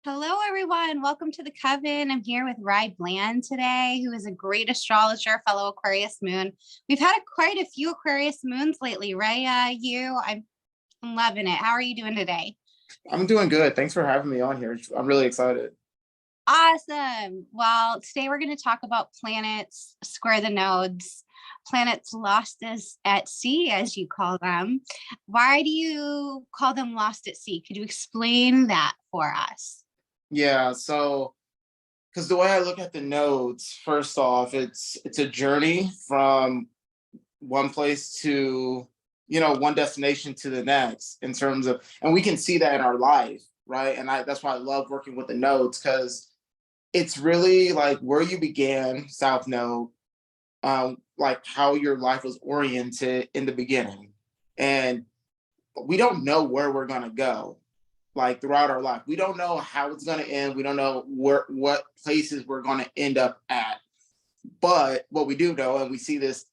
Hello, everyone. Welcome to the Coven. I'm here with Rye Bland today, who is a great astrologer, fellow Aquarius moon. We've had quite a few Aquarius moons lately, right? I'm loving it. How are you doing today? I'm doing good. Thanks for having me on here. I'm really excited. Awesome. Well, today we're going to talk about planets, square the nodes, planets lost as at sea, as you call them. Why do you call them lost at sea? Could you explain that for us? Yeah, so because the way I look at the nodes, first off, it's a journey from one place to, one destination to the next in terms of, and we can see that in our life, right? And that's why I love working with the nodes because it's really like where you began, South Node, like how your life was oriented in the beginning. And we don't know where we're gonna go like throughout our life. We don't know how it's gonna end. We don't know what places we're gonna end up at. But what we do know, and we see this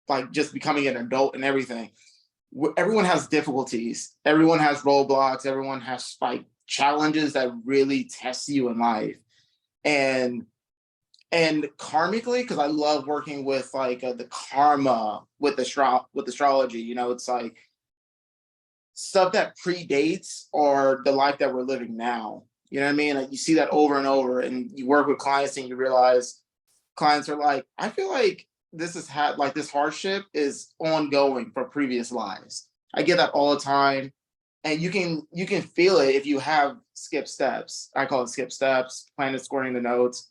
like just becoming an adult and everything, everyone has difficulties. Everyone has roadblocks. Everyone has like challenges that really test you in life. And and karmically, because I love working with like the karma with astrology. It's like stuff that predates or the life that we're living now. You know what I mean? Like you see that over and over, and you work with clients and you realize clients are like, I feel like this is like this hardship is ongoing for previous lives. I get that all the time. And you can feel it if you have skip steps. I call it skip steps, planet scoring the nodes.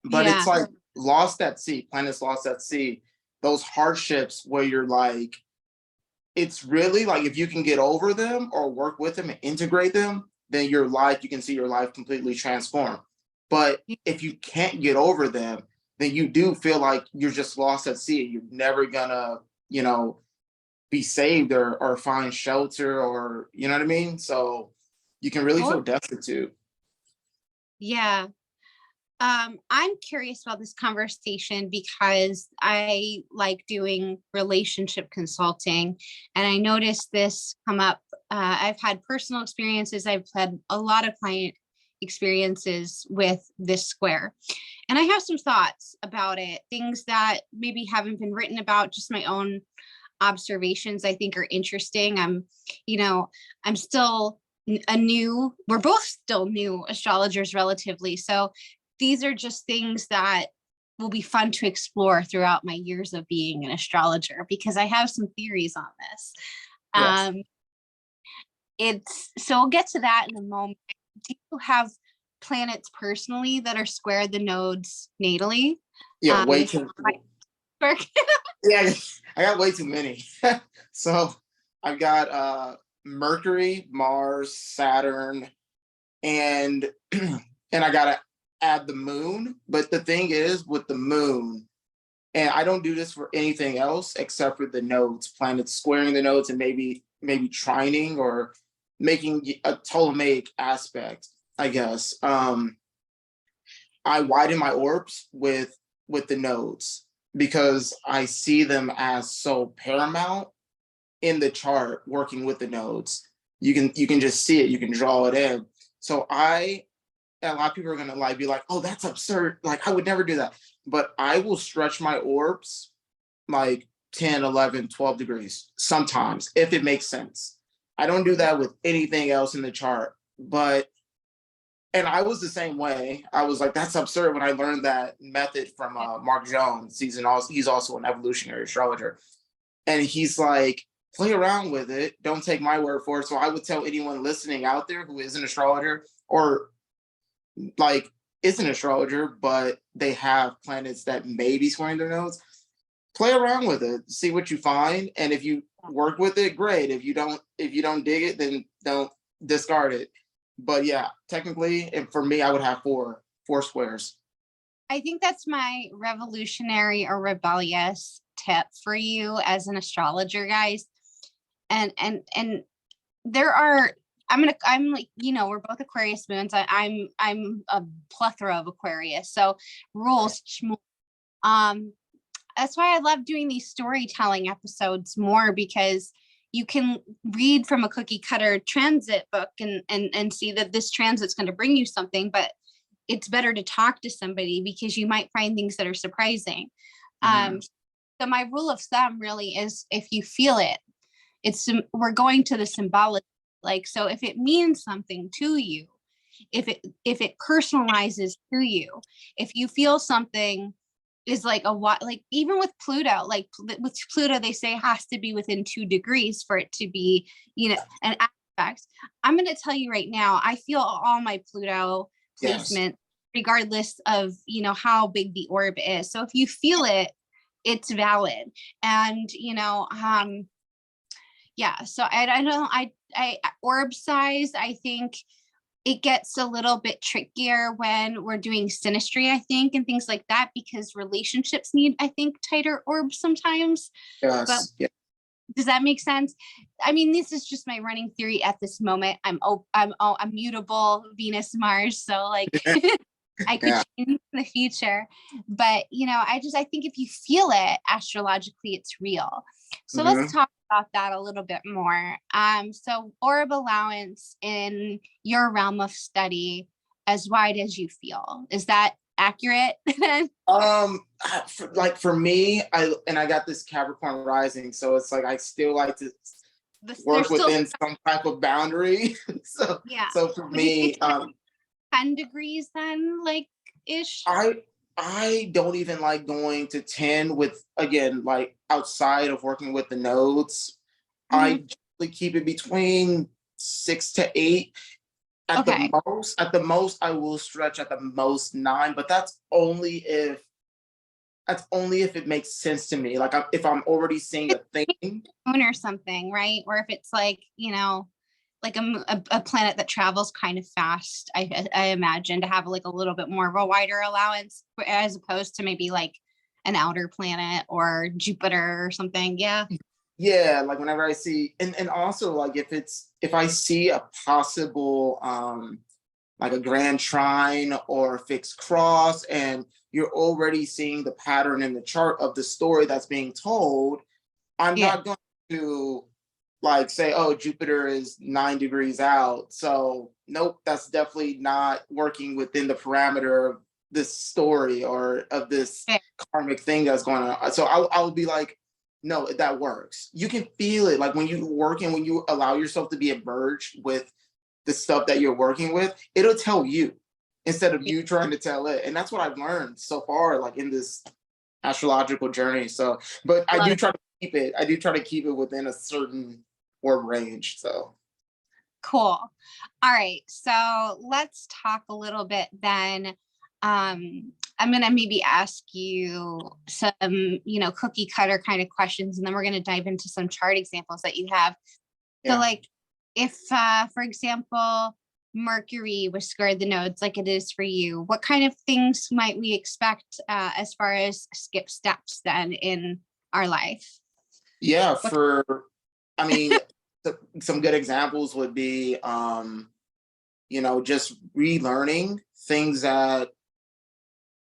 But Yeah. it's like lost at sea, planets lost at sea. Those hardships where you're like, it's really like if you can get over them or work with them and integrate them, then you can see your life completely transform. But if you can't get over them, then you do feel like you're just lost at sea. You're never gonna, be saved or find shelter or you know what I mean? So you can really Oh, feel destitute. yeah. I'm curious about this conversation because I like doing relationship consulting, and I noticed this come up. I've had personal experiences, I've had a lot of client experiences with this square, and I have some thoughts about it, things that maybe haven't been written about, just my own observations I think are interesting. I'm still we're both still new astrologers relatively. So these are just things that will be fun to explore throughout my years of being an astrologer because I have some theories on this. Yes. Um, it's so we'll get to that in a moment. Do you have planets personally that are square the nodes natally? Yeah, way If too. I work. Yeah, I got way too many. So I've got Mercury, Mars, Saturn, and and I gotta add the moon. But the thing is with the moon, and I don't do this for anything else except for the nodes, planets squaring the nodes and maybe trining or making a Ptolemaic aspect, I guess. I widen my orbs with the nodes because I see them as so paramount in the chart working with the nodes. You can just see it, you can draw it in. So a lot of people are gonna like be like, oh, that's absurd. Like I would never do that. But I will stretch my orbs like 10, 11, 12 degrees sometimes if it makes sense. I don't do that with anything else in the chart. But and I was the same way. I was like, that's absurd when I learned that method from Mark Jones. He's also an evolutionary astrologer. And he's like, play around with it. Don't take my word for it. So I would tell anyone listening out there who is an astrologer or like is an astrologer, but they have planets that may be squaring their nodes, play around with it, see what you find. And if you work with it, great. If you don't dig it, then don't discard it. But yeah, technically, and for me, I would have four squares. I think that's my revolutionary or rebellious tip for you as an astrologer, guys. And there are I'm like, we're both Aquarius moons. I'm a plethora of Aquarius. So rules. Um, that's why I love doing these storytelling episodes more because you can read from a cookie cutter transit book and see that this transit's going to bring you something, but it's better to talk to somebody because you might find things that are surprising. Mhm. So my rule of thumb really is if you feel it, we're going to the symbolic, like, so if it means something to you, if it personalizes to you, if you feel something is like like even with Pluto, like with Pluto, they say it has to be within 2 degrees for it to be, an aspect. I'm going to tell you right now, I feel all my Pluto Yes. placement, regardless of, how big the orb is. So if you feel it, it's valid. And, yeah, so I don't know, I orb size, I think it gets a little bit trickier when we're doing synastry, I think, and things like that, because relationships need, I think, tighter orbs sometimes. But Yes. Yeah. does that make sense? I mean, this is just my running theory at this moment. I'm mutable Venus Mars, so like I could Yeah. change in the future. But I think if you feel it astrologically, it's real. So let's Mhm. talk about that a little bit more. So orb allowance in your realm of study, as wide as you feel. Is that accurate? For me, I got this Capricorn rising, so it's like I still like to There's work still, within some type of boundary. so yeah. so for Would you say me, 10 degrees then, like ish? I don't even like going to 10 with, again, like outside of working with the nodes. Mhm. I generally keep it between 6 to 8. Okay. At the most, I will stretch at the most 9, but that's only if it makes sense to me. Like if I'm already seeing a thing. Moon or something, right? Or if it's like, like a planet that travels kind of fast, I imagine, to have like a little bit more of a wider allowance as opposed to maybe like an outer planet or Jupiter or something. Yeah. Yeah, like whenever I see, and also like if I see a possible like a grand trine or a fixed cross, and you're already seeing the pattern in the chart of the story that's being told, I'm Yeah. not going to like say, oh, Jupiter is 9 degrees out. So nope, that's definitely not working within the parameter of this story or of this Yeah. karmic thing that's going on. So I'll be like, no, that works. You can feel it. Like when you work and when you allow yourself to be emerged with the stuff that you're working with, it'll tell you instead of Yeah. you trying to tell it. And that's what I've learned so far, like in this astrological journey. So, but Love it. I do try to keep it within a certain orb range. So, Cool. All right. So let's talk a little bit then. I'm going to maybe ask you some, cookie cutter kind of questions, and then we're going to dive into some chart examples that you have. So yeah. like if, for example, Mercury was squared the nodes like it is for you, what kind of things might we expect as far as skip steps then in our life? Yeah. What, I mean, some good examples would be, just relearning things that,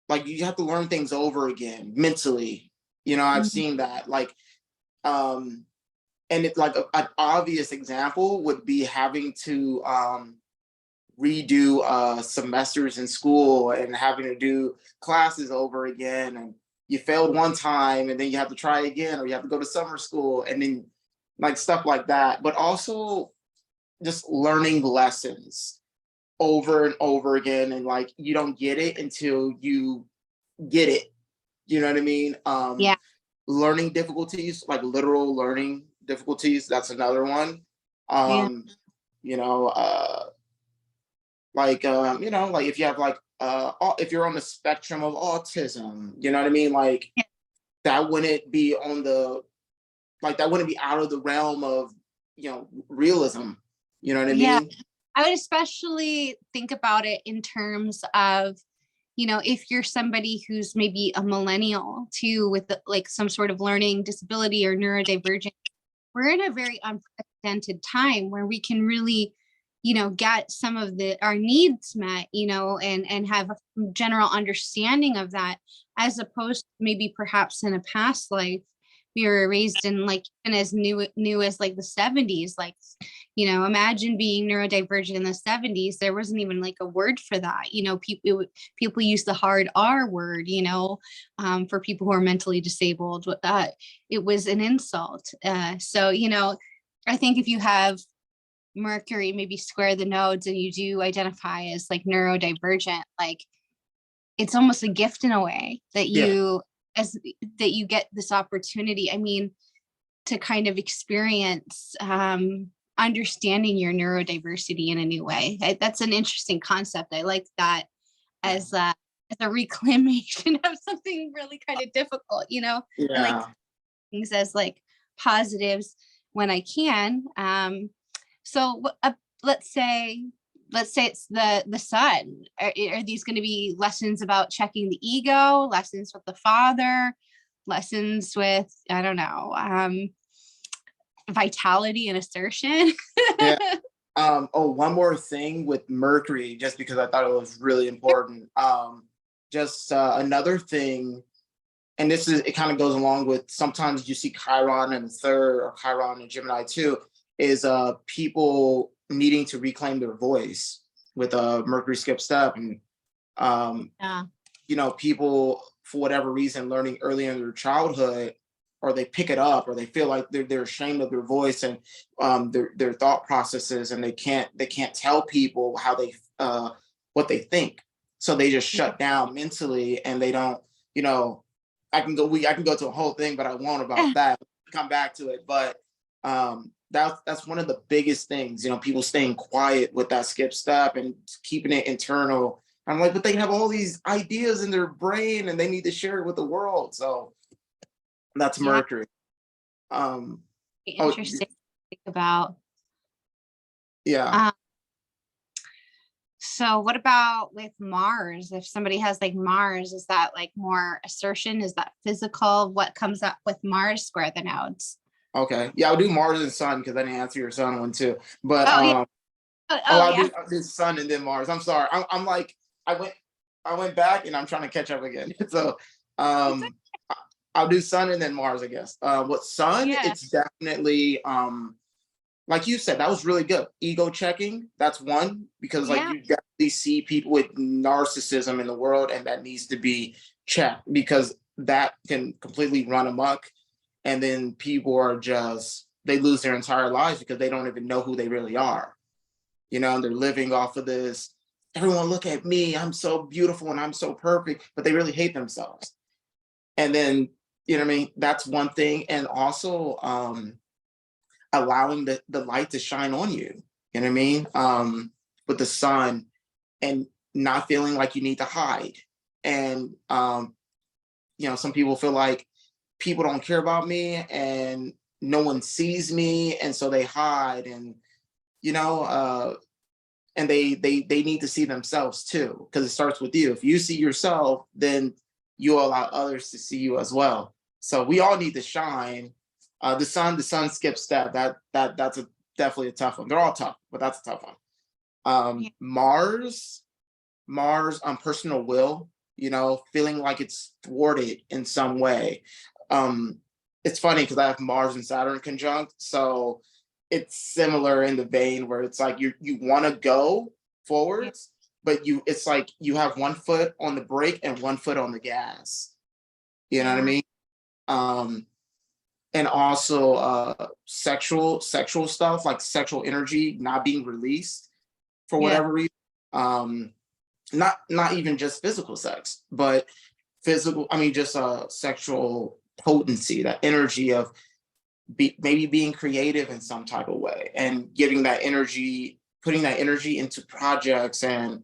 like, you have to learn things over again mentally. I've Mhm. seen that. Like, um, and it's like an obvious example would be having to redo semesters in school and having to do classes over again, and you failed one time and then you have to try again, or you have to go to summer school, and then like stuff like that. But also just learning lessons over and over again, and like you don't get it until you get it. You know what I mean? Yeah. Learning difficulties, like literal learning difficulties, that's another one. Yeah. um you know uh like if you have like if you're on the spectrum of autism, you know what I mean, like Yeah. that wouldn't be on the like that wouldn't be out of the realm of realism. You know what I Yeah. mean? I would especially think about it in terms of, if you're somebody who's maybe a millennial too, with like some sort of learning disability or neurodivergent, we're in a very unprecedented time where we can really, get some of our needs met, and have a general understanding of that, as opposed to maybe perhaps in a past life we were raised in like, and as new as like the 70s, like, imagine being neurodivergent in the 70s. There wasn't even like a word for that. People use the hard R word, for people who are mentally disabled. It was an insult. So, I think if you have Mercury maybe square the nodes and you do identify as like neurodivergent, like it's almost a gift in a way that Yeah. you get this opportunity. I mean, to kind of experience understanding your neurodiversity in a new way. That's an interesting concept. I like that as a reclamation of something really kind of difficult, and like Yeah. things as like positives when I can. So let's say it's the sun. Are these going to be lessons about checking the ego, lessons with the father, lessons with, I don't know, vitality and assertion? Yeah. One more thing with Mercury, just because I thought it was really important. Just another thing, and it kind of goes along with sometimes you see Chiron in the third or Chiron in Gemini too, is people needing to reclaim their voice with a Mercury skip step. And Yeah. people for whatever reason learning early in their childhood, or they pick it up, or they feel like they're ashamed of their voice and their thought processes, and they can't tell people how they what they think, so they just shut down mentally, and they don't, I can go to a whole thing, but I won't about that. Come back to it, but that's one of the biggest things. People staying quiet with that skip step and keeping it internal. I'm like, but they have all these ideas in their brain, and they need to share it with the world. So that's Yeah, Mercury. Um, oh interesting to think about. yeah, Um, so what about with Mars? If somebody has like Mars, is that like more assertion? Is that physical? What comes up with Mars square the nodes? okay, yeah. I'll do Mars and Sun because I didn't answer your Sun one too. But Oh yeah. Oh yeah. I'll do Sun and then Mars. I'm sorry. I'm like I went I went back and I'm trying to catch up again. So It's um, I'll do Sun and then Mars, I guess. What Sun? yeah. It's definitely like you said, that was really good. Ego checking, that's one, because like Yeah. you definitely see people with narcissism in the world, and that needs to be checked because that can completely run amok. And then people are just, they lose their entire lives because they don't even know who they really are. And they're living off of this. Everyone look at me, I'm so beautiful and I'm so perfect, but they really hate themselves. And then, what I mean? That's one thing. And also, allowing the light to shine on you. You know what I mean? With the sun, and not feeling like you need to hide. And some people feel like people don't care about me and no one sees me, and so they hide. And you know, and they need to see themselves too, because it starts with you. If you see yourself, then you allow others to see you as well. So we all need to shine. The sun skips step. That's definitely a tough one. They're all tough, but that's a tough one. Yeah. Mars on personal will, feeling like it's thwarted in some way. It's funny because I have Mars and Saturn conjunct, so it's similar in the vein where it's like you want to go Yeah. forwards, but it's like you have one foot on the brake and one foot on the gas. You know what I Yeah. mean? And also sexual stuff, like sexual energy not being released for Yeah. whatever reason. Not even just physical sex, but physical, I mean, just sexual potency, that energy of maybe being creative in some type of way, and giving that energy, putting that energy into projects, and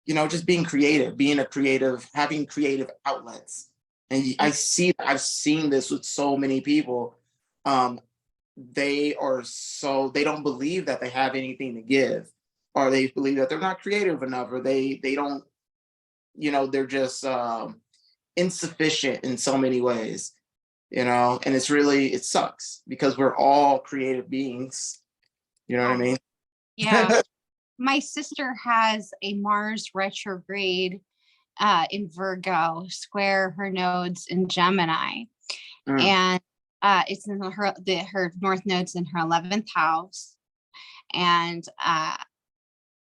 just being creative, being a creative, having creative outlets. And I've seen this with so many people. They don't believe that they have anything to give, or they believe that they're not creative enough, or they don't, they're just insufficient in so many ways. And it sucks because we're all creative beings. You know what I mean? Yeah. My sister has a Mars retrograde in Virgo, square her nodes in Gemini. Mm, And it's in her North Node's in her 11th house. And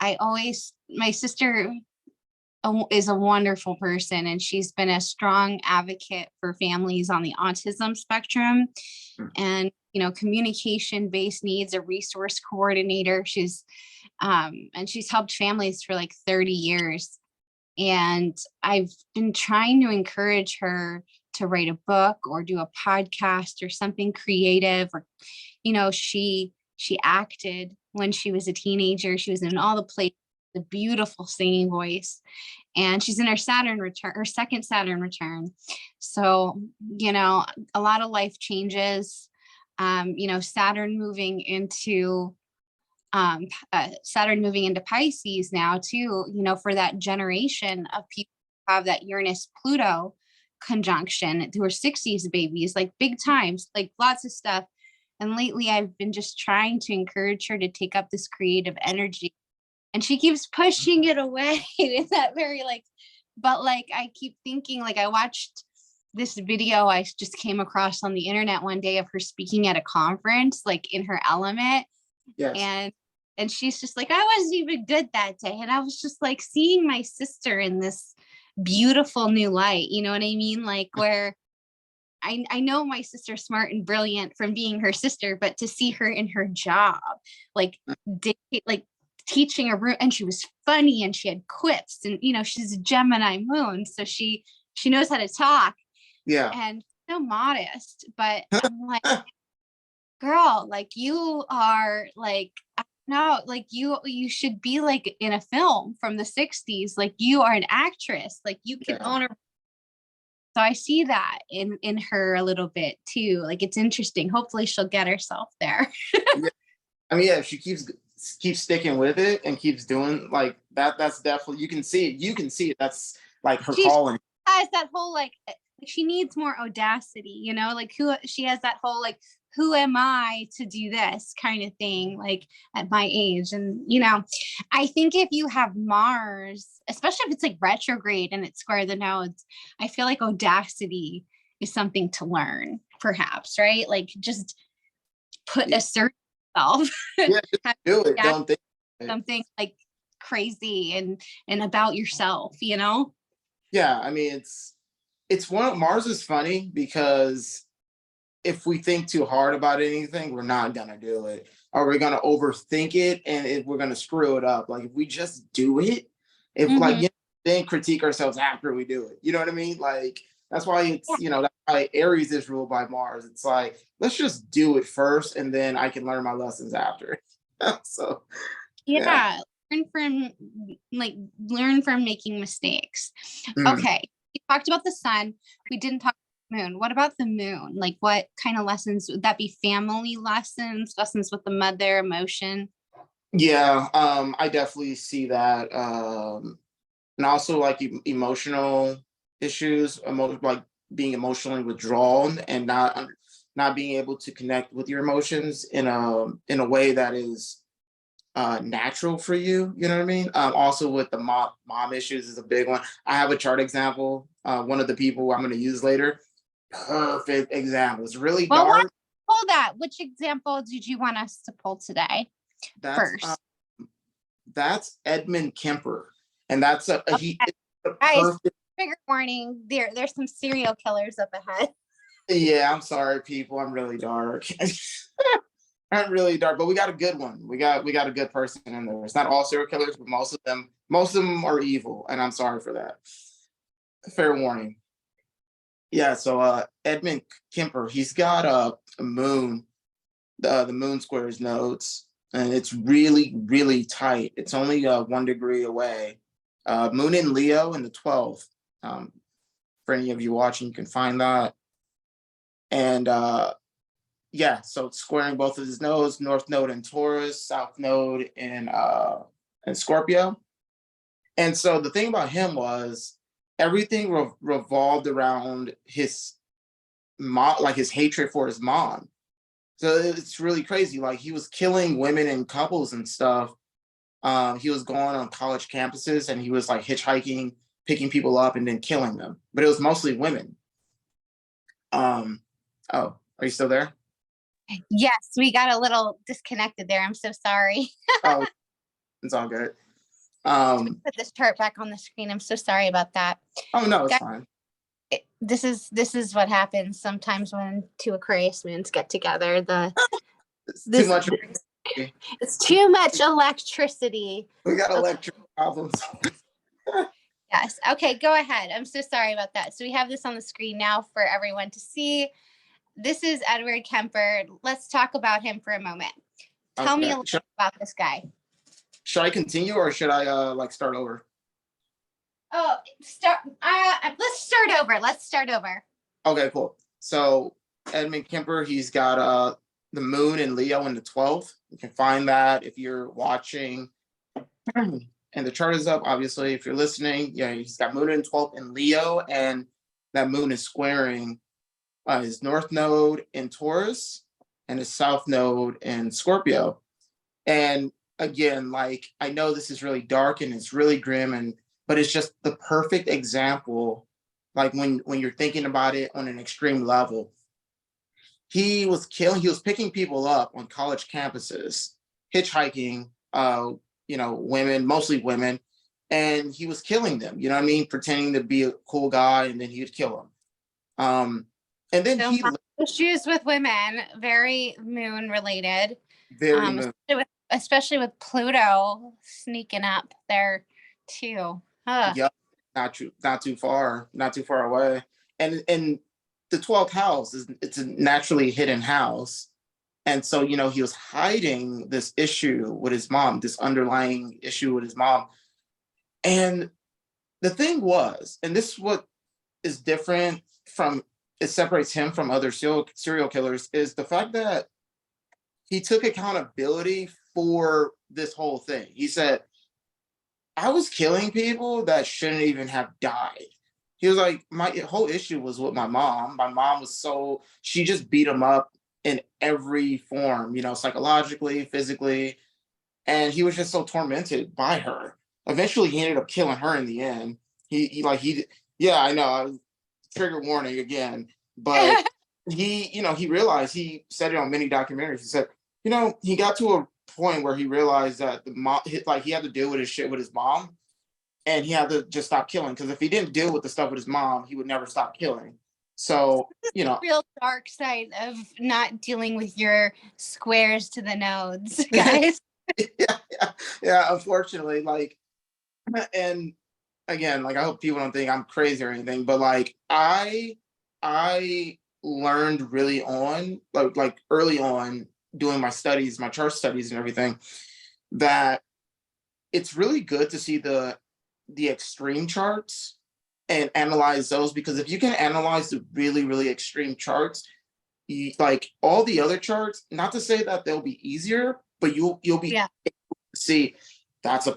my sister is a wonderful person, and she's been a strong advocate for families on the autism spectrum and, communication based needs, a resource coordinator. And she's helped families for like 30 years. And I've been trying to encourage her to write a book or do a podcast or something creative. Or, she acted when she was a teenager. She was in all the plays, the beautiful singing voice. And she's in her second Saturn return. So, a lot of life changes. Saturn moving into Pisces now too, for that generation of people who have that Uranus Pluto conjunction, who are 60s babies, like big times, like lots of stuff. And lately I've been just trying to encourage her to take up this creative energy, and she keeps pushing it away. Is that very but I keep thinking, I watched this video I just came across on the internet one day of her speaking at a conference, in her element. Yes. And she's just like, I wasn't even good that day. And I was just seeing my sister in this beautiful new light. You know what I mean? Where I know my sister's smart and brilliant from being her sister, but to see her in her job, teaching a room, and she was funny and she had quips, and she's a Gemini moon, so she knows how to talk. Yeah. And so modest, but I'm like, girl, you are no, you should be in a film from the 60s. You are an actress, you can own a. So I see that in her a little bit too. It's interesting. Hopefully she'll get herself there. Yeah. I mean, yeah, if she keeps sticking with it and keeps doing that, that's definitely, you can see it. That's her calling. Has that whole she needs more audacity, who she has that whole who am I to do this kind of thing, at my age. And, I think if you have Mars, especially if it's retrograde and it's square the nodes, I feel audacity is something to learn, perhaps, right? Just assert yourself. Yeah, just do it. Don't think something crazy and about yourself, Yeah, I mean, it's Mars is funny because if we think too hard about anything, we're not gonna do it, or we're gonna overthink it, and we're gonna screw it up. If we just do it, then critique ourselves after we do it. You know what I mean? That's why it's that's why Aries is ruled by Mars. It's let's just do it first, and then I can learn my lessons after. So yeah. Learn from making mistakes. Okay, we talked about the sun. We didn't talk moon. What about the moon? What kind of lessons would that be? Family lessons with the mother, emotion? Yeah, I definitely see that. And also emotional issues, being emotionally withdrawn and not being able to connect with your emotions in a way that is natural for you. You know what I mean? Also with the mom issues is a big one. I have a chart example. One of the people I'm going to use later. Perfect example. It's really dark. Pull that. Which example did you want us to pull today? That's Edmund Kemper, and that's he. Guys, trigger warning. There's some serial killers up ahead. Yeah, I'm sorry, people. I'm really dark. I'm really dark, but we got a good one. We got a good person in there. It's not all serial killers, but most of them are evil, and I'm sorry for that. Fair warning. Yeah, so Edmund Kemper, he's got a moon. The moon square his nodes, and it's really, really tight. It's only 1 degree away. Moon in Leo in the 12th. For any of you watching, you can find that. And yeah, so it's squaring both of his nodes, North Node in Taurus, South Node in Scorpio. And so the thing about him was everything revolved around his mom, his hatred for his mom. So it's really crazy. He was killing women and couples and stuff. He was going on college campuses and he was hitchhiking, picking people up and then killing them. But it was mostly women. Oh, Are you still there? Yes, we got a little disconnected there. I'm so sorry. Oh, it's all good. Put this chart back on the screen. I'm so sorry about that. Oh no, it's Guys, fine. this is what happens sometimes when two Aquarius moons get together. It's too This much. it's too much electricity. We got Okay. electric problems. Yes. Okay, go ahead. I'm so sorry about that. So we have this on the screen now for everyone to see. This is Edward Kemper. Let's talk about him for a moment. Tell me a little bit about this guy. Should I continue or should I like start over? Oh, let's start over. Let's start over. Okay, cool. So Edmund Kemper, he's got the moon in Leo in the 12th. You can find that if you're watching. And the chart is up, obviously, if you're listening. Yeah, he's got moon in 12th in Leo, and that moon is squaring his north node in Taurus and his south node in Scorpio. And again, like, I know this is really dark and it's really grim, but it's just the perfect example, like when you're thinking about it on an extreme level. He was picking people up on college campuses, hitchhiking, women, mostly women, and he was killing them, you know what I mean? Pretending to be a cool guy, and then he would kill them. And then So issues with women, very moon related. very especially with Pluto sneaking up there too. Yep, not too far away. And the 12th house it's a naturally hidden house. And so, he was hiding this issue with his mom, this underlying issue with his mom. And the thing was, and this is what is different it separates him from other serial killers, is the fact that he took accountability for this whole thing. He said, I was killing people that shouldn't even have died. He was like, my whole issue was with my mom. My mom was she just beat him up in every form, psychologically, physically. And he was just so tormented by her. Eventually, he ended up killing her in the end. Yeah, I know, trigger warning again. But he realized, he said it on many documentaries. He said, he got to a point where he realized that he had to deal with his shit with his mom, and he had to just stop killing, because if he didn't deal with the stuff with his mom, he would never stop killing. So real dark side of not dealing with your squares to the nodes, guys. yeah, unfortunately, and again, I hope people don't think I'm crazy or anything, but I learned really on, early on, doing my studies, my chart studies and everything, that it's really good to see the extreme charts and analyze those, because if you can analyze the really, really extreme charts, all the other charts, not to say that they'll be easier, but you'll be able to see that's a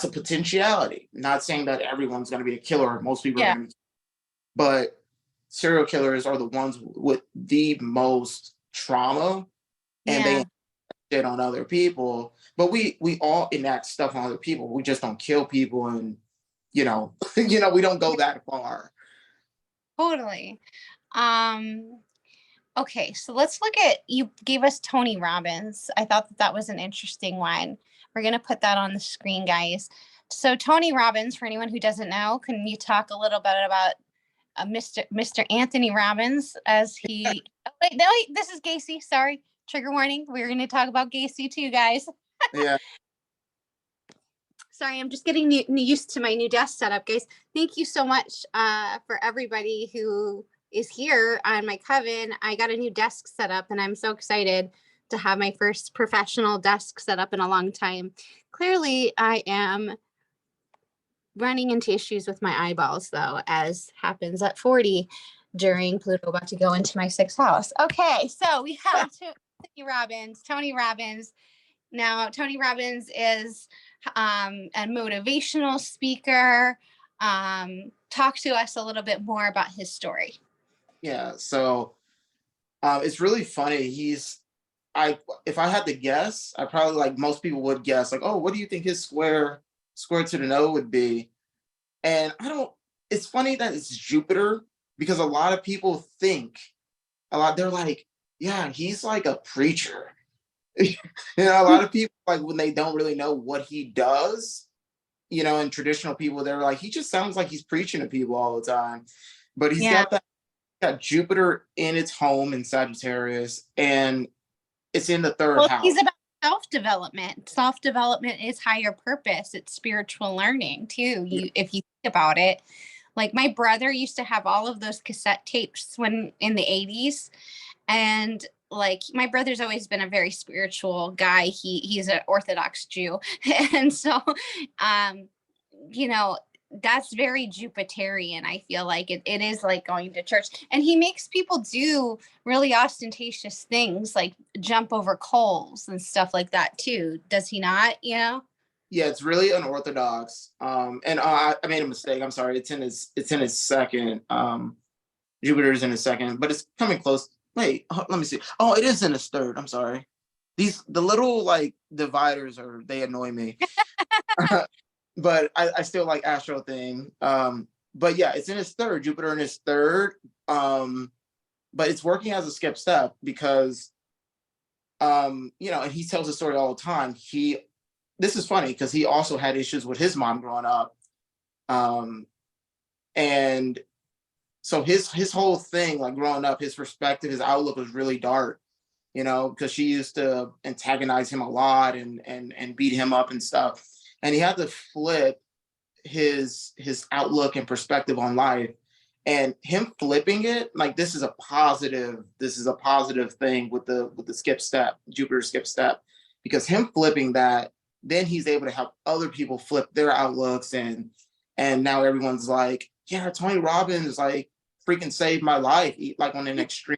potentiality. Not saying that everyone's going to be a killer, most people are going to be, but serial killers are the ones with the most trauma, and they shit on other people. But we all enact stuff on other people. We just don't kill people, and we don't go that far. Totally. Okay, so let's look at, you gave us Tony Robbins. I thought that was an interesting one. We're going to put that on the screen, guys. So Tony Robbins, for anyone who doesn't know, can you talk a little bit about Mr. Anthony Robbins, as he... Oh, wait, this is Gacy. Sorry, trigger warning. We're going to talk about Gacy too, guys. Yeah. Sorry, I'm just getting used to my new desk setup, guys. Thank you so much for everybody who is here on my coven. I got a new desk set up, and I'm so excited to have my first professional desk set up in a long time. Clearly, I am running into issues with my eyeballs, though, as happens at 40 during Pluto about to go into my 6th house. Okay, so we have Tony Robbins. Now, Tony Robbins is a motivational speaker. Talk to us a little bit more about his story. Yeah, so it's really funny. If I had to guess, I probably, like most people would guess, oh, what do you think his square to the node would be? And it's funny that it's Jupiter, because a lot of people think, they're like, Yeah, he's like a preacher. A lot of people, like, when they don't really know what he does, and traditional people, they're like, he just sounds like he's preaching to people all the time. But he's Yeah. got Jupiter in its home in Sagittarius, and it's in the third Well, house. he's about self-development. Self-development is higher purpose. It's spiritual learning too. If you think about it, like my brother used to have all of those cassette tapes when in the 80s. And like my brother's always been a very spiritual guy. He's an Orthodox Jew. And so um, you know, that's very Jupiterian. I feel like it is like going to church. And he makes people do really ostentatious things like jump over coals and stuff like that too. Does he not? Yeah, it's really unorthodox. And I made a mistake. I'm sorry. It's in his second. Jupiter's in his second, but it's coming close. Wait, let me see. Oh, it is in his third. I'm sorry. The little like dividers they annoy me. But I still like Astro thing. But yeah, it's in his third, Jupiter in his third. But it's working as a skip step because and he tells the story all the time. This is funny because he also had issues with his mom growing up. And so his whole thing, like growing up, his perspective, his outlook was really dark, because she used to antagonize him a lot and beat him up and stuff. And he had to flip his outlook and perspective on life. And him flipping it, like, this is a positive thing with the skip step, Jupiter skip step, because him flipping that, then he's able to help other people flip their outlooks, and now everyone's like, yeah, Tony Robbins like freaking saved my life, like on an extreme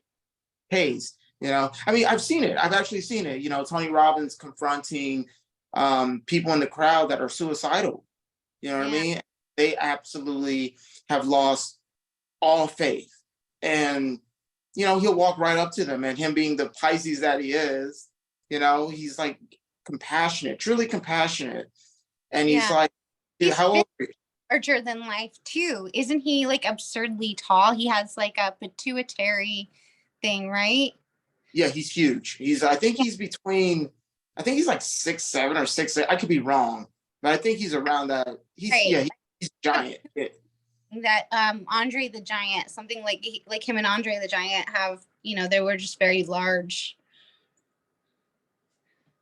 case. I mean, I've seen it. I've actually seen it. Tony Robbins confronting people in the crowd that are suicidal. You know what I mean? They absolutely have lost all faith. And, he'll walk right up to them, and him being the Pisces that he is, he's like compassionate, truly compassionate. And he's like, dude, He's how old are you? larger than life too. Isn't he like absurdly tall? He has like a pituitary thing, right? Yeah, he's huge. I think he's like 6'7" or 6'8". I could be wrong, but I think he's around that. Right. He's giant. That Andre the Giant, something like him and Andre the Giant have, they were just very large.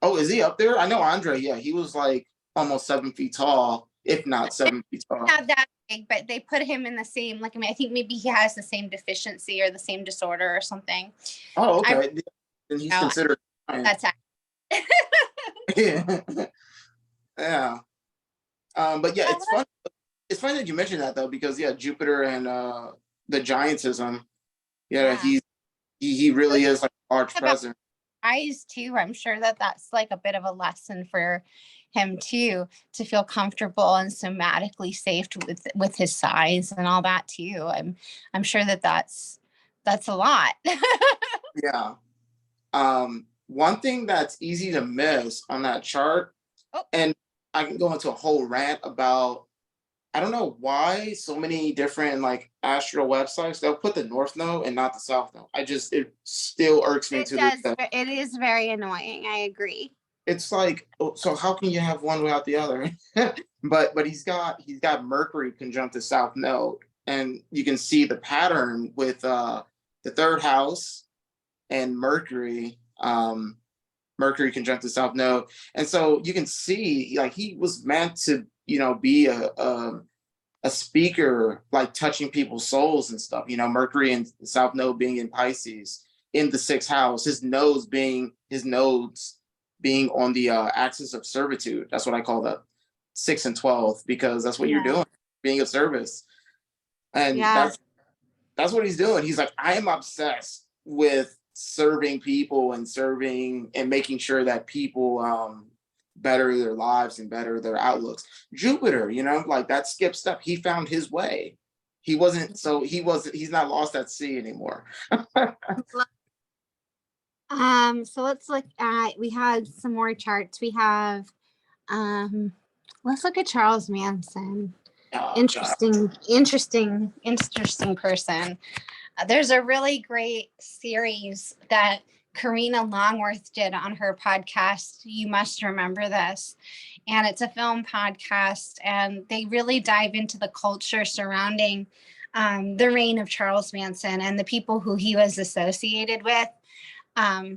Oh, is he up there? I know Andre. Yeah, he was like almost 7 feet tall, if not 7 feet tall. Not that big, but they put him in the same, like, I mean, I think maybe he has the same deficiency or the same disorder or something. Oh, okay. Then he's considered giant. That's yeah. Yeah. But yeah, it's fun. It's funny that you mentioned that though, because yeah, Jupiter and the giantism. Yeah, he really is like a large presence. Eyes too. I'm sure that that's like a bit of a lesson for him too, to feel comfortable and somatically safe with his size and all that too. I'm sure that that's a lot. Yeah. One thing that's easy to miss on that chart, and I can go into a whole rant about, I don't know why so many different like astro websites, they'll put the North Node and not the South Node. It still irks me to this day. It is very annoying. I agree. It's like, so how can you have one without the other? but he's got Mercury conjunct the South Node, and you can see the pattern with the third house and Mercury conjunct the South Node. And so you can see, like, he was meant to, be a speaker, like touching people's souls and stuff. Mercury and South Node being in Pisces in the sixth house, his nodes being on the axis of servitude. That's what I call the 6th and 12th, because that's what you're doing, being of service. And that's what he's doing. He's like, I am obsessed with serving people and making sure that people better their lives and better their outlooks. Jupiter, like that skip step, he found his way. He's not lost at sea anymore. So let's look at, we had some more charts. We have let's look at Charles Manson. Interesting person. There's a really great series that Karina Longworth did on her podcast. You Must Remember This. And it's a film podcast, and they really dive into the culture surrounding the reign of Charles Manson and the people who he was associated with,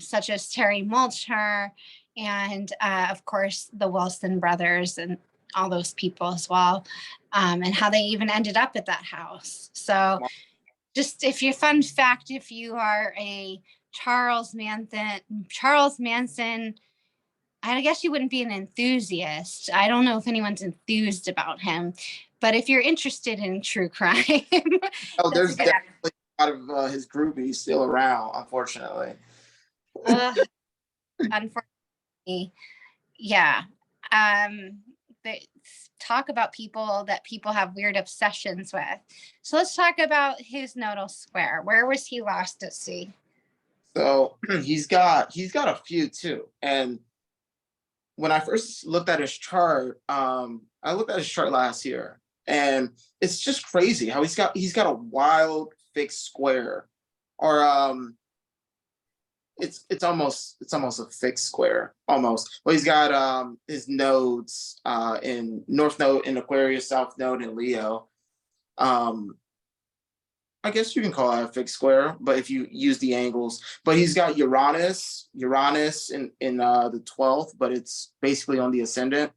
such as Terry Mulcher and, of course, the Wilson brothers and all those people as well, and how they even ended up at that house. So just if you fun fact, if you are a Charles Manson, I guess you wouldn't be an enthusiast. I don't know if anyone's enthused about him, but if you're interested in true crime, Oh, that's there's a good. definitely a lot of his groupies still around, unfortunately. Unfortunately, yeah. They talk about people that people have weird obsessions with. So let's talk about his nodal square. Where was he lost at sea? So he's got a few too. And when I first looked at his chart, I looked at his chart last year, and it's just crazy how he's got a wild fixed square, or it's almost a fixed square almost. Well, he's got his nodes in North Node in Aquarius, South Node in Leo. Um, I guess you can call it a fixed square, but if you use the angles, but he's got Uranus in the 12th, but it's basically on the ascendant,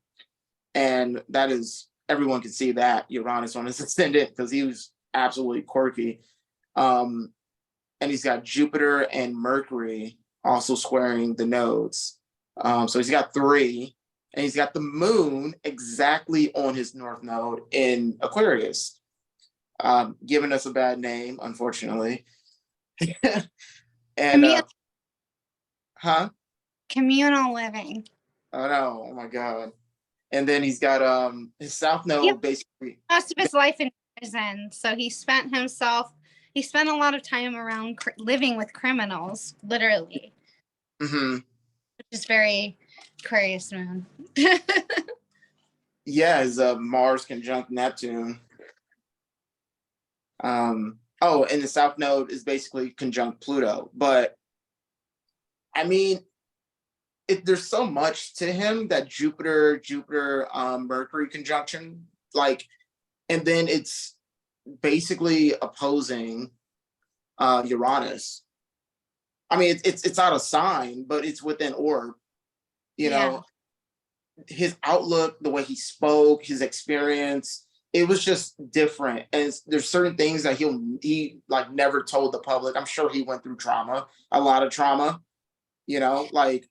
and that is everyone can see that Uranus on his ascendant because he was absolutely quirky. Um, and he's got Jupiter and Mercury also squaring the nodes. So he's got three, and he's got the moon exactly on his north node in Aquarius, giving us a bad name, unfortunately. And huh? Communal living. Oh no! Oh my god! And then he's got his south He node basically. most of his life in prison, so he spent a lot of time around living with criminals, literally, Hmm. which is very Aquarius moon. Yeah, his Mars conjunct Neptune. Oh, and the south node is basically conjunct Pluto. But I mean, there's so much to him that Jupiter, Mercury conjunction, like, and then it's basically opposing Uranus. I mean, it's out of sign, but it's within orb. You Yeah. know, his outlook, the way he spoke, his experience, it was just different. And there's certain things that he like never told the public. I'm sure he went through trauma, a lot of trauma. Like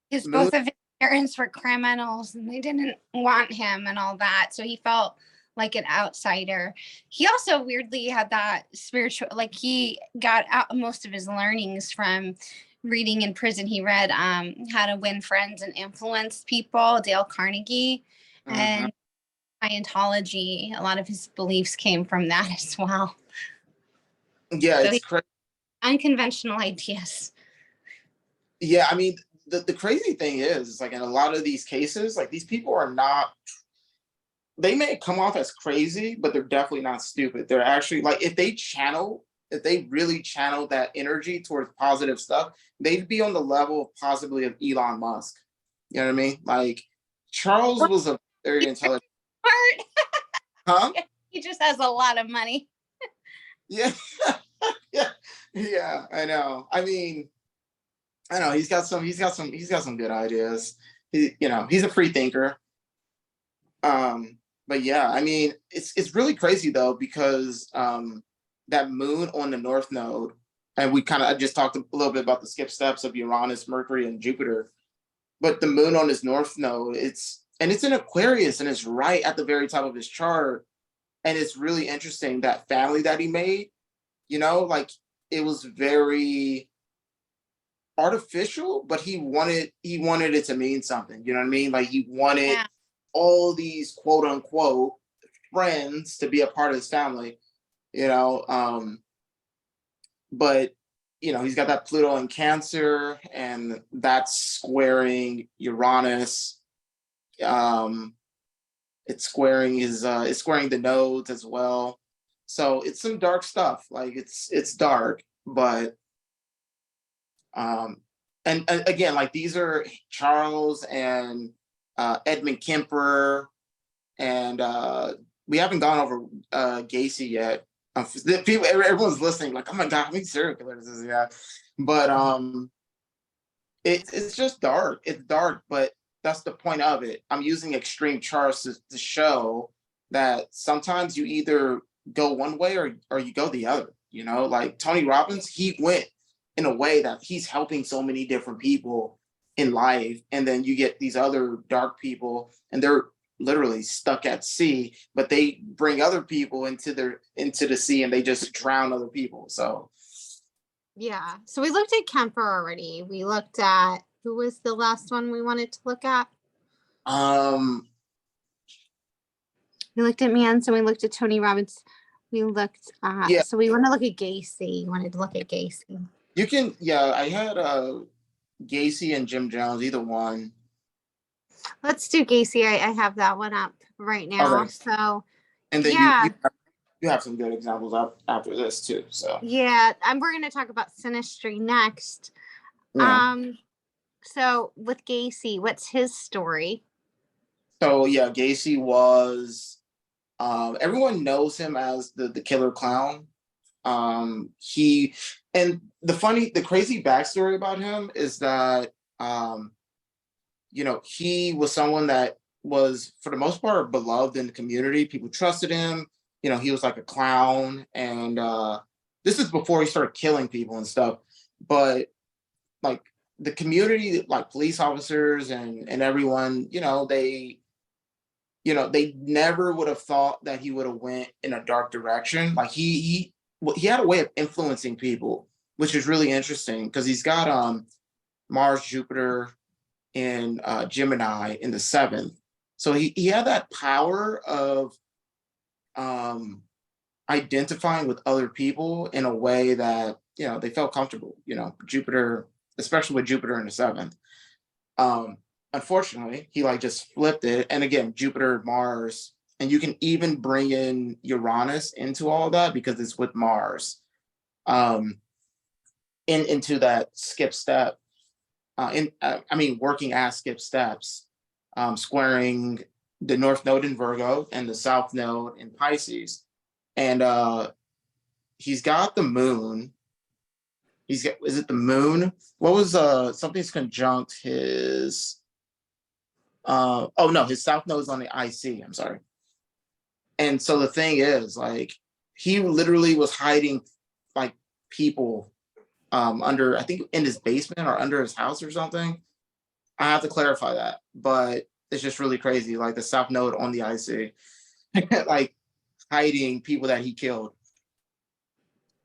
Because Moon. both of his parents were criminals and they didn't want him and all that. So he felt like an outsider. He also weirdly had that spiritual, like he got out most of his learnings from reading in prison. He read How to Win Friends and Influence People, Dale Carnegie, Mhm. and Scientology. A lot of his beliefs came from that as well. Yeah, So it's crazy. unconventional ideas. Yeah, I mean, the crazy thing is like in a lot of these cases, like these people are not, they may come off as crazy, but they're definitely not stupid. They're actually like, if they really channel that energy towards positive stuff, they'd be on the level possibly of Elon Musk. You know what I mean? Like Charles was a very intelligent. Huh? He just has a lot of money. Yeah. Yeah. Yeah, I know. I mean, I know he's got some good ideas. He's a free thinker. But yeah, I mean, it's really crazy though because that moon on the north node, and I just talked a little bit about the skip steps of Uranus, Mercury, and Jupiter. But the moon on his north node, it's in Aquarius, and it's right at the very top of his chart. And it's really interesting that family that he made. Like it was very artificial, but he wanted it to mean something. You know what I mean? Like he wanted all these quote unquote friends to be a part of his family. You know, but he's got that Pluto in Cancer, and that's squaring Uranus. It's squaring the nodes as well. So it's some dark stuff. Like it's dark, but um and again, like these are Charles and Edmund Kemper, and we haven't gone over Gacy yet. People, everyone's listening, like, oh my god, how many serial killers is that? But it's just dark. It's dark, but that's the point of it. I'm using extreme charts to show that sometimes you either go one way or you go the other. You know, like Tony Robbins, he went in a way that he's helping so many different people in life, and then you get these other dark people, and they're literally stuck at sea, but they bring other people into the sea, and they just drown other people. So Yeah. So we looked at Kemper already. We looked at, who was the last one we wanted to look at? um We looked at Manson. We looked at Tony Robbins. We looked at, yeah, so we want to look at Gacy. You wanted to look at Gacy. you can, yeah, I had Gacy and Jim Jones, either one. Let's do Gacy. I have that one up right now. Okay. So And then yeah, you have some good examples after this too. So yeah. We're going to talk about Sinistry next. yeah. So with Gacy, what's his story? So yeah, Gacy was everyone knows him as the killer clown. He, and the crazy backstory about him is that you know, he was someone that was for the most part beloved in the community. People trusted him. You know, he was like a clown, and this is before he started killing people and stuff. But like the community, like police officers and everyone, they never would have thought that he would have went in a dark direction. Like he had a way of influencing people, which is really interesting because he's got Mars, Jupiter, and Gemini in the seventh. So he had that power of identifying with other people in a way that, they felt comfortable. Jupiter, especially with Jupiter in the seventh. Um, Unfortunately, he like just flipped it. And again, Jupiter, Mars, and you can even bring in Uranus into all of that because it's with Mars. Into that skip step. Working as skip steps, squaring the North Node in Virgo and the South Node in Pisces. And he's got the moon. Is it the moon? What was something's conjunct his oh no, his South Node is on the IC, I'm sorry. And so the thing is, like, he literally was hiding like people under, I think, in his basement or under his house or something. I have to clarify that, but it's just really crazy. Like the South Node on the IC, like hiding people that he killed.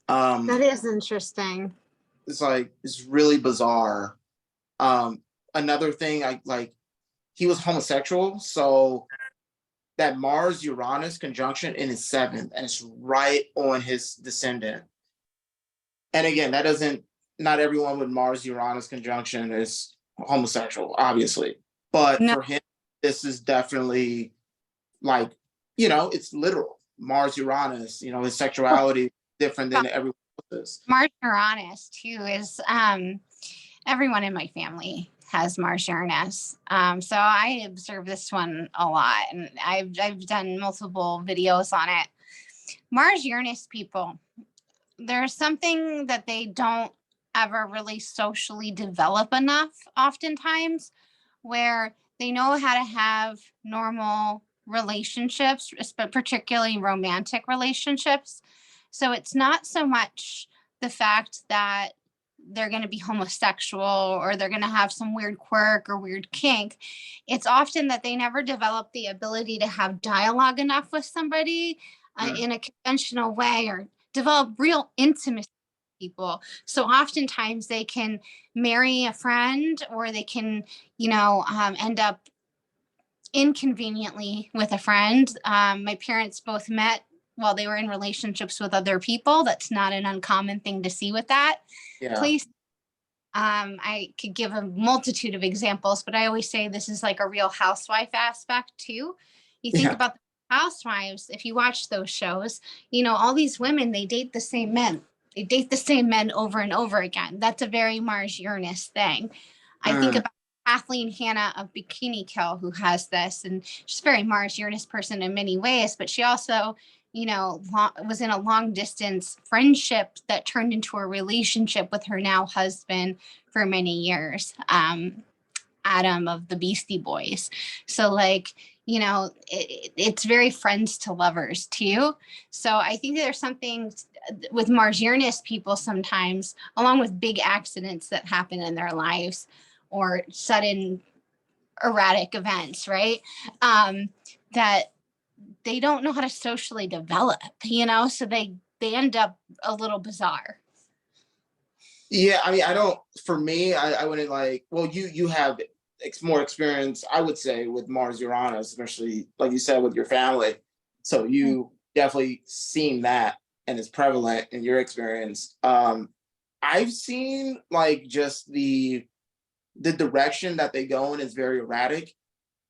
That is interesting. It's really bizarre. Another thing, he was homosexual, so that Mars Uranus conjunction in his seventh, and it's right on his descendant. And again, not everyone with Mars Uranus conjunction is homosexual, obviously. But No. for him, this is definitely like, it's literal. Mars Uranus, his sexuality different than everyone else's. Mars Uranus too is everyone in my family has Mars Uranus. So I observe this one a lot, and I've done multiple videos on it. Mars Uranus people, there's something that they don't ever really socially develop enough oftentimes, where they know how to have normal relationships, but particularly romantic relationships. So it's not so much the fact that they're going to be homosexual or they're going to have some weird quirk or weird kink. It's often that they never develop the ability to have dialogue enough with somebody in a conventional way, or develop real intimacy with people. So oftentimes they can marry a friend, or they can, end up inconveniently with a friend. My parents both met while they were in relationships with other people. That's not an uncommon thing to see with that. Yeah. Please, I could give a multitude of examples, but I always say this is like a Real Housewife aspect too. You think about the Housewives, if you watch those shows, all these women, they date the same men. They date the same men over and over again. That's a very Mars Uranus thing. I think Mm, about Kathleen Hanna of Bikini Kill, who has this, and she's a very Mars Uranus person in many ways, but she also, was in a long distance friendship that turned into a relationship with her now husband for many years. Adam of the Beastie Boys. So like, it's very friends to lovers too. So I think there's something with Mars Uranus people sometimes, along with big accidents that happen in their lives or sudden erratic events, right? That they don't know how to socially develop, so they end up a little bizarre. yeah, I mean, I don't. For me, I wouldn't like. Well, you have more experience, I would say, with Mars Uranus, especially like you said with your family. So you definitely seen that, and it's prevalent in your experience. I've seen like just the direction that they go in is very erratic.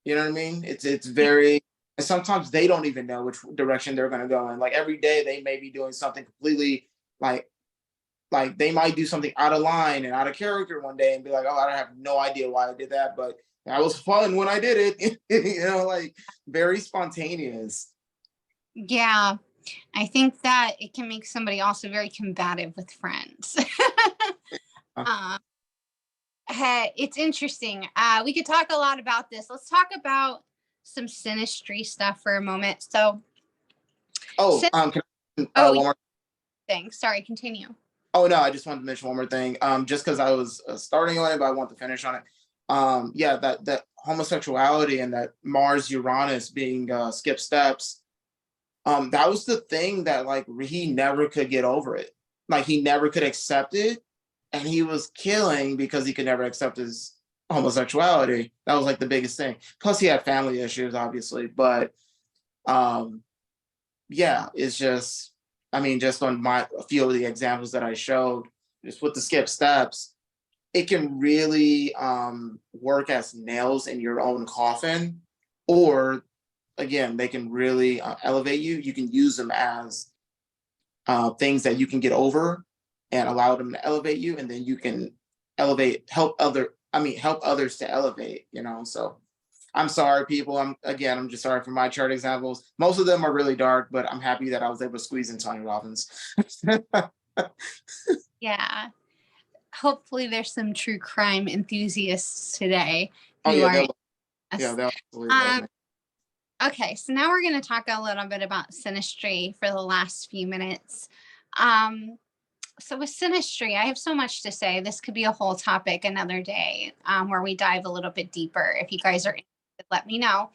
You know what I mean? It's very, and sometimes they don't even know which direction they're going to go in. Like every day they may be doing something completely like they might do something out of line and out of character one day and be like, oh, I have no idea why I did that, but that was fun when I did it. Like very spontaneous. Yeah, I think that it can make somebody also very combative with friends. uh, hey, it's interesting. We could talk a lot about this. Let's talk about some synastry stuff for a moment. So, Oh, syn- one oh, more. thanks. Sorry, continue. Oh no, I just wanted to mention one more thing. Just because I was starting on it, but I want to finish on it. Yeah, that homosexuality and that Mars Uranus being skip steps. That was the thing that like he never could get over it. Like he never could accept it, and he was killing because he could never accept his homosexuality. That was like the biggest thing. Plus, he had family issues, obviously, but um, yeah, it's just, I mean, just on a few of the examples that I showed, just with the skip steps, it can really work as nails in your own coffin, or again, they can really elevate you. You can use them as things that you can get over and allow them to elevate you, and then you can help others to elevate. So I'm sorry, people. I'm just sorry for my chart examples. Most of them are really dark, but I'm happy that I was able to squeeze in Tony Robbins. Yeah. Hopefully, there's some true crime enthusiasts today Oh who yeah, are. they'll absolutely love Um, me. okay, so now we're going to talk a little bit about synastry for the last few minutes. So with synastry, I have so much to say. This could be a whole topic another day, where we dive a little bit deeper. If you guys are interested, let me know.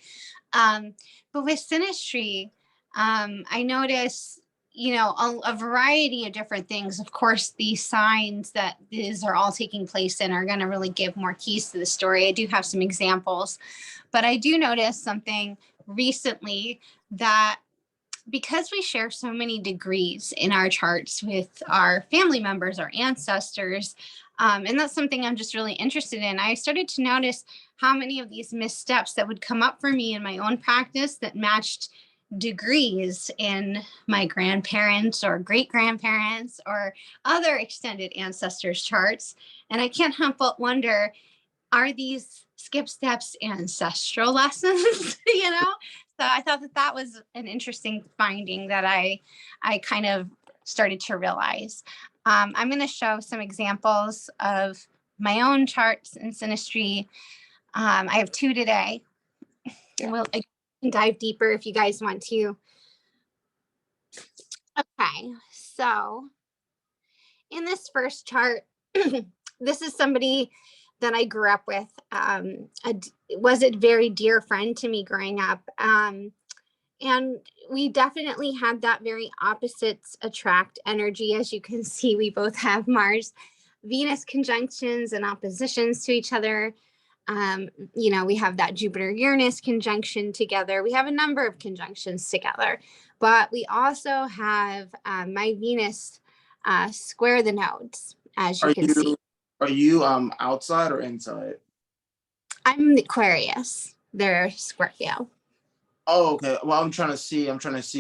But with synastry, I notice, a variety of different things. Of course, these signs that these are all taking place in are going to really give more keys to the story. I do have some examples, but I do notice something recently that because we share so many degrees in our charts with our family members, our ancestors, and that's something I'm just really interested in. I started to notice how many of these missteps that would come up for me in my own practice that matched degrees in my grandparents or great grandparents or other extended ancestors' charts. And I can't help but wonder, are these skip steps ancestral lessons? So I thought that was an interesting finding that I kind of started to realize. I'm going to show some examples of my own charts in synastry. I have two today. Yeah. We'll dive deeper if you guys want to. Okay, so in this first chart, this is somebody that I grew up with. Was a very dear friend to me growing up. And we definitely had that very opposites attract energy. As you can see, we both have Mars, Venus conjunctions and oppositions to each other. We have that Jupiter Uranus conjunction together. We have a number of conjunctions together, but we also have my Venus square the nodes, as you can see. Are you outside or inside? I'm the Aquarius. They're Scorpio. Oh, okay. Well, I'm trying to see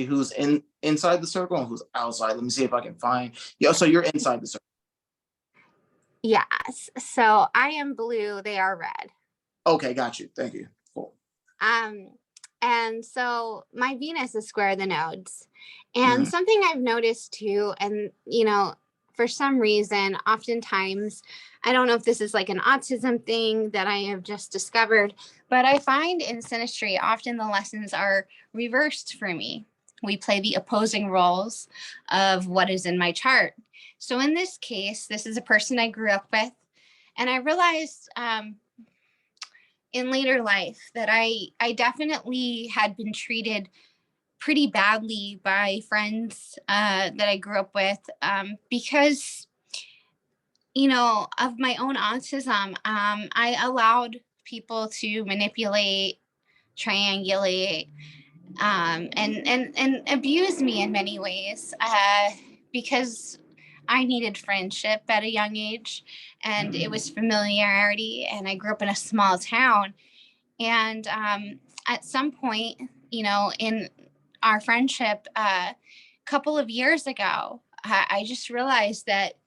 who's inside the circle and who's outside. Let me see if I can find. Yeah, so you're inside the circle. Yes. So I am blue, they are red. Okay, got you. Thank you. Cool. Um, and so my Venus is square the nodes. And Mhm. something I've noticed too, and for some reason, oftentimes, I don't know if this is like an autism thing that I have just discovered, but I find in synastry, often the lessons are reversed for me. We play the opposing roles of what is in my chart. So in this case, this is a person I grew up with. And I realized in later life that I definitely had been treated pretty badly by friends that I grew up with because of my own autism. I allowed people to manipulate, triangulate, and abuse me in many ways because I needed friendship at a young age, and it was familiarity. And I grew up in a small town, and at some point, in our friendship, a couple of years ago, I just realized that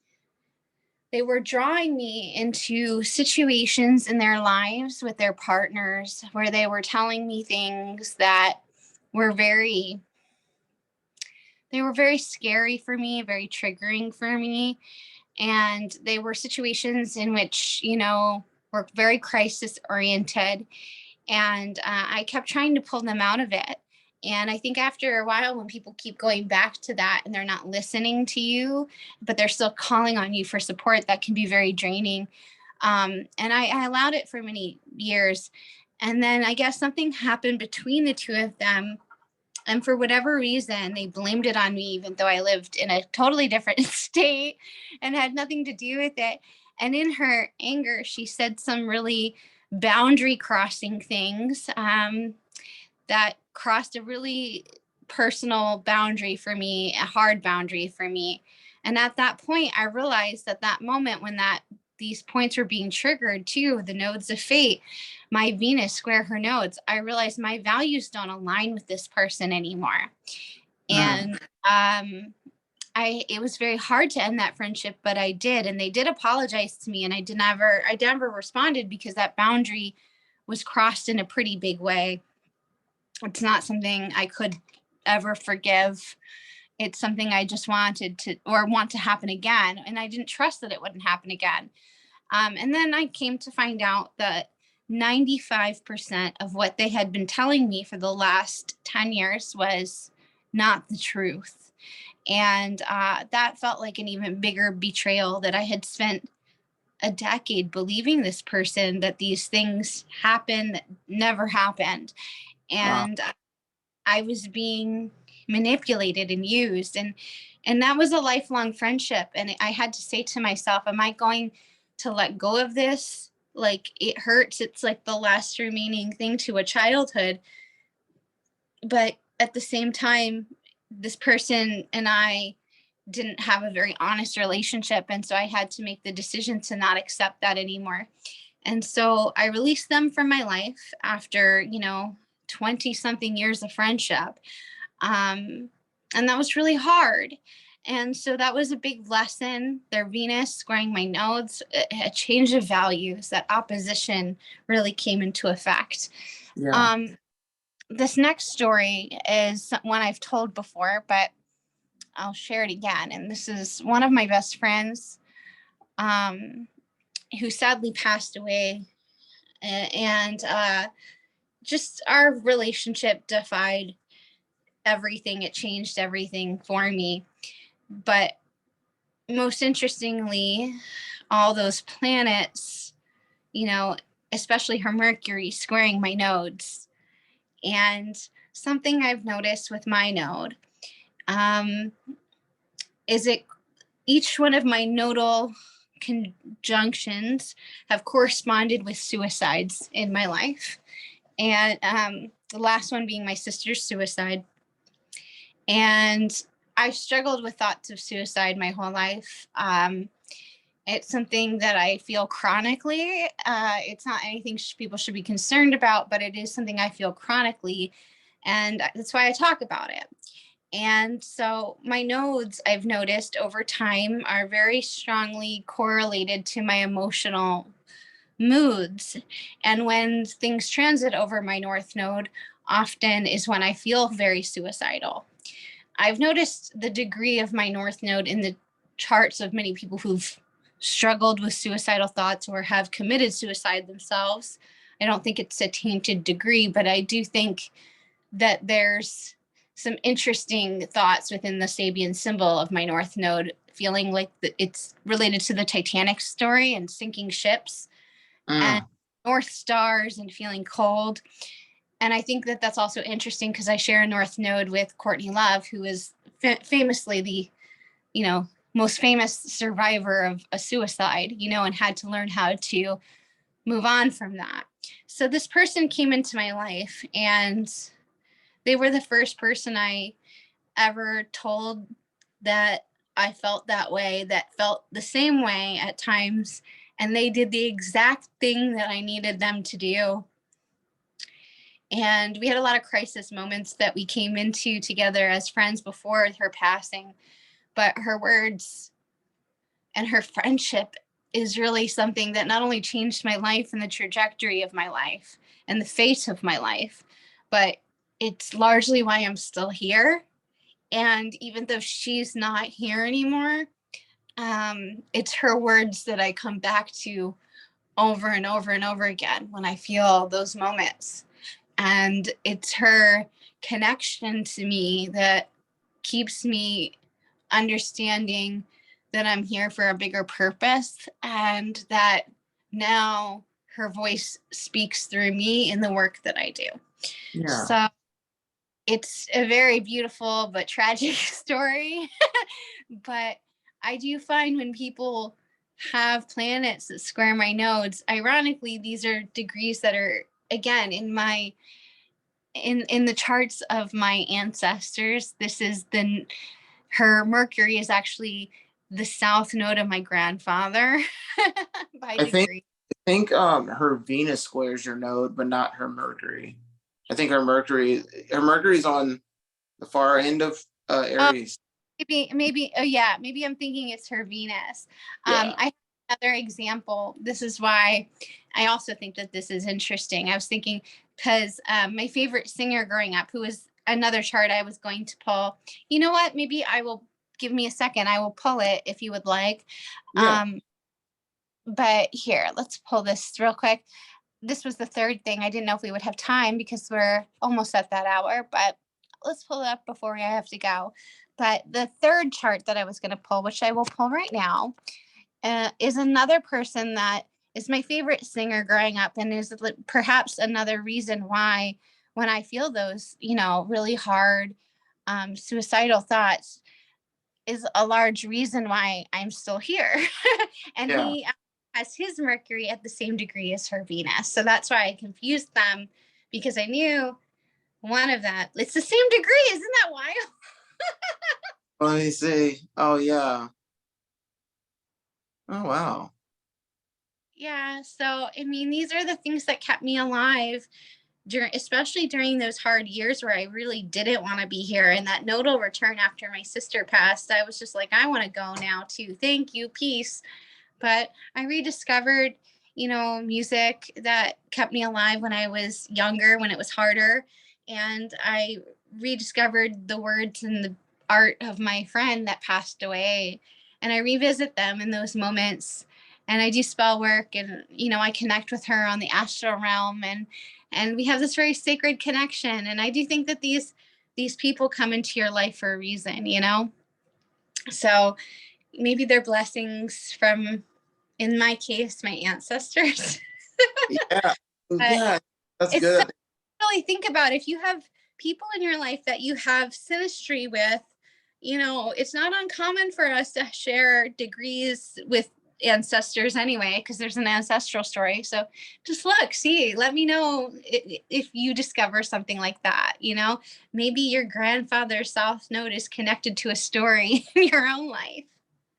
they were drawing me into situations in their lives with their partners where they were telling me things that were very they were very scary for me, very triggering for me. And they were situations in which, were very crisis oriented. And I kept trying to pull them out of it. And I think after a while, when people keep going back to that and they're not listening to you, but they're still calling on you for support, that can be very draining. And I allowed it for many years. And then I guess something happened between the two of them. And for whatever reason, they blamed it on me, even though I lived in a totally different state and had nothing to do with it. And in her anger, she said some really boundary crossing things that crossed a really personal boundary for me, a hard boundary for me. And at that point, I realized at that moment when these points were being triggered too, the nodes of fate, my Venus square her nodes, I realized my values don't align with this person anymore. Mm. And it was very hard to end that friendship, but I did. And they did apologize to me, and I never responded because that boundary was crossed in a pretty big way. It's not something I could ever forgive. It's something I just wanted to, or want to happen again. And I didn't trust that it wouldn't happen again. And then I came to find out that 95% of what they had been telling me for the last 10 years was not the truth. And that felt like an even bigger betrayal, that I had spent a decade believing this person that these things happen that never happened. Wow. And I was being manipulated and used. And that was a lifelong friendship. And I had to say to myself, am I going to let go of this? Like, it hurts. It's like the last remaining thing to a childhood. But at the same time, this person and I didn't have a very honest relationship. And so I had to make the decision to not accept that anymore. And so I released them from my life after, 20 something years of friendship. And that was really hard. And so that was a big lesson. Their Venus squaring my nodes, a change of values, that opposition really came into effect. Yeah. Um, this next story is one I've told before, but I'll share it again. And this is one of my best friends who sadly passed away. And just our relationship defied everything. It changed everything for me. But most interestingly, all those planets, especially her Mercury squaring my nodes. And something I've noticed with my node is each one of my nodal conjunctions have corresponded with suicides in my life. And the last one being my sister's suicide. And I've struggled with thoughts of suicide my whole life. It's something that I feel chronically. It's not anything people should be concerned about, but it is something I feel chronically. And that's why I talk about it. And so my nodes, I've noticed over time, are very strongly correlated to my emotional moods. And when things transit over my North Node, often is when I feel very suicidal. I've noticed the degree of my North Node in the charts of many people who've struggled with suicidal thoughts or have committed suicide themselves. I don't think it's a tainted degree, but I do think that there's some interesting thoughts within the Sabian symbol of my North Node, feeling like it's related to the Titanic story and sinking ships and North Stars and feeling cold. And I think that that's also interesting because I share a North Node with Courtney Love, who is famously the, most famous survivor of a suicide, and had to learn how to move on from that. So this person came into my life, and they were the first person I ever told that I felt that way, that felt the same way at times. And they did the exact thing that I needed them to do. And we had a lot of crisis moments that we came into together as friends before her passing. But her words and her friendship is really something that not only changed my life and the trajectory of my life and the fate of my life, but it's largely why I'm still here. And even though she's not here anymore, it's her words that I come back to over and over and over again when I feel those moments. And it's her connection to me that keeps me understanding that I'm here for a bigger purpose, and that now her voice speaks through me in the work that I do. Yeah. So it's a very beautiful but tragic story. But I do find when people have planets that square my nodes, ironically, these are degrees that are, again, in the charts of my ancestors. This is her Mercury is actually the south node of my grandfather by degree. I think her Venus squares your node, but not her Mercury. I think her Mercury's on the far end of Aries. Maybe I'm thinking it's her Venus. Yeah. I have another example. This is why I also think that this is interesting. I was thinking because my favorite singer growing up, who was another chart I was going to pull. You know what? Maybe give me a second. I will pull it if you would like. Yeah. But here, let's pull this real quick. This was the third thing. I didn't know if we would have time because we're almost at that hour, but let's pull it up before I have to go. But the third chart that I was going to pull, which I will pull right now, is another person that is my favorite singer growing up, and is perhaps another reason why when I feel those, really hard suicidal thoughts, is a large reason why I'm still here. And Yeah. he has his Mercury at the same degree as her Venus. So that's why I confused them, because I knew one of that. It's the same degree. Isn't that wild? Let me see. Oh, yeah. Oh, wow. Yeah. So, these are the things that kept me alive, especially during those hard years where I really didn't want to be here. And that nodal return after my sister passed, I was just like, I want to go now too. Thank you. Peace. But I rediscovered, music that kept me alive when I was younger, when it was harder. And I rediscovered the words and the art of my friend that passed away. And I revisit them in those moments. And I do spell work, and, I connect with her on the astral realm, and we have this very sacred connection. And I do think that these people come into your life for a reason, So maybe they're blessings from, in my case, my ancestors. Yeah. Yeah. That's good. Really think about if you have people in your life that you have synastry with, it's not uncommon for us to share degrees with ancestors anyway, because there's an ancestral story. So just let me know if you discover something like that. Maybe your grandfather's south node is connected to a story in your own life.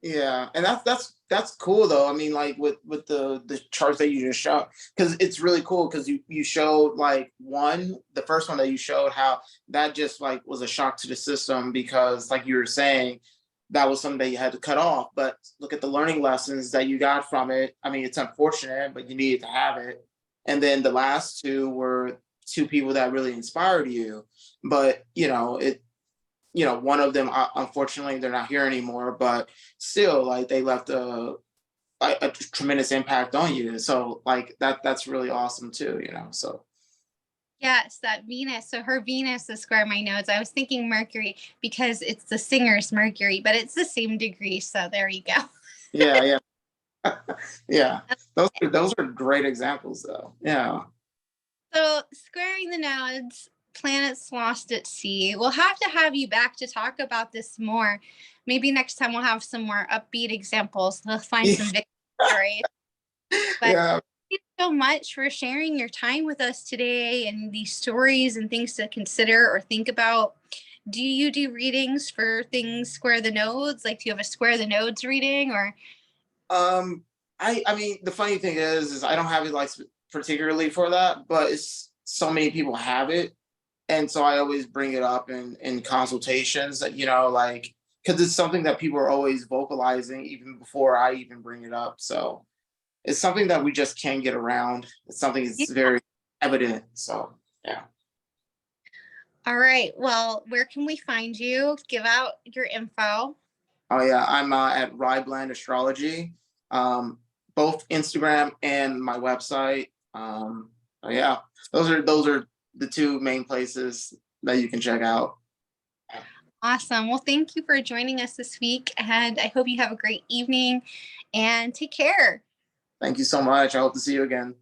Yeah, and that's that's cool though. I mean, like with the charts that you just showed, because it's really cool because you showed like the first one that you showed how that just like was a shock to the system because like you were saying that was something that you had to cut off. But look at the learning lessons that you got from it. I mean, it's unfortunate, but you needed to have it. And then the last two were two people that really inspired you. But one of them, unfortunately, they're not here anymore. But still, like they left a tremendous impact on you. So like that's really awesome too. So Yes, that Venus. So her Venus is square my nodes. I was thinking Mercury because it's the singer's Mercury, but it's the same degree. So there you go. yeah, yeah, yeah. Those are great examples though. Yeah. So squaring the nodes, planets lost at sea. We'll have to have you back to talk about this more. Maybe next time we'll have some more upbeat examples. We'll find some victory. But Yeah. thank you so much for sharing your time with us today and these stories and things to consider or think about. Do you do readings for things square the nodes? Like, do you have a square the nodes reading or? Um, I mean, the funny thing is I don't have it like particularly for that, but it's so many people have it, and so I always bring it up in consultations that like because it's something that people are always vocalizing even before I even bring it up. So it's something that we just can't get around. It's something that's very evident. So yeah. All right. Well, where can we find you? Give out your info. Oh yeah, I'm at Rybland Astrology, both Instagram and my website. Oh, yeah, those are the two main places that you can check out. Awesome. Well, thank you for joining us this week, and I hope you have a great evening and take care. Thank you so much. I hope to see you again.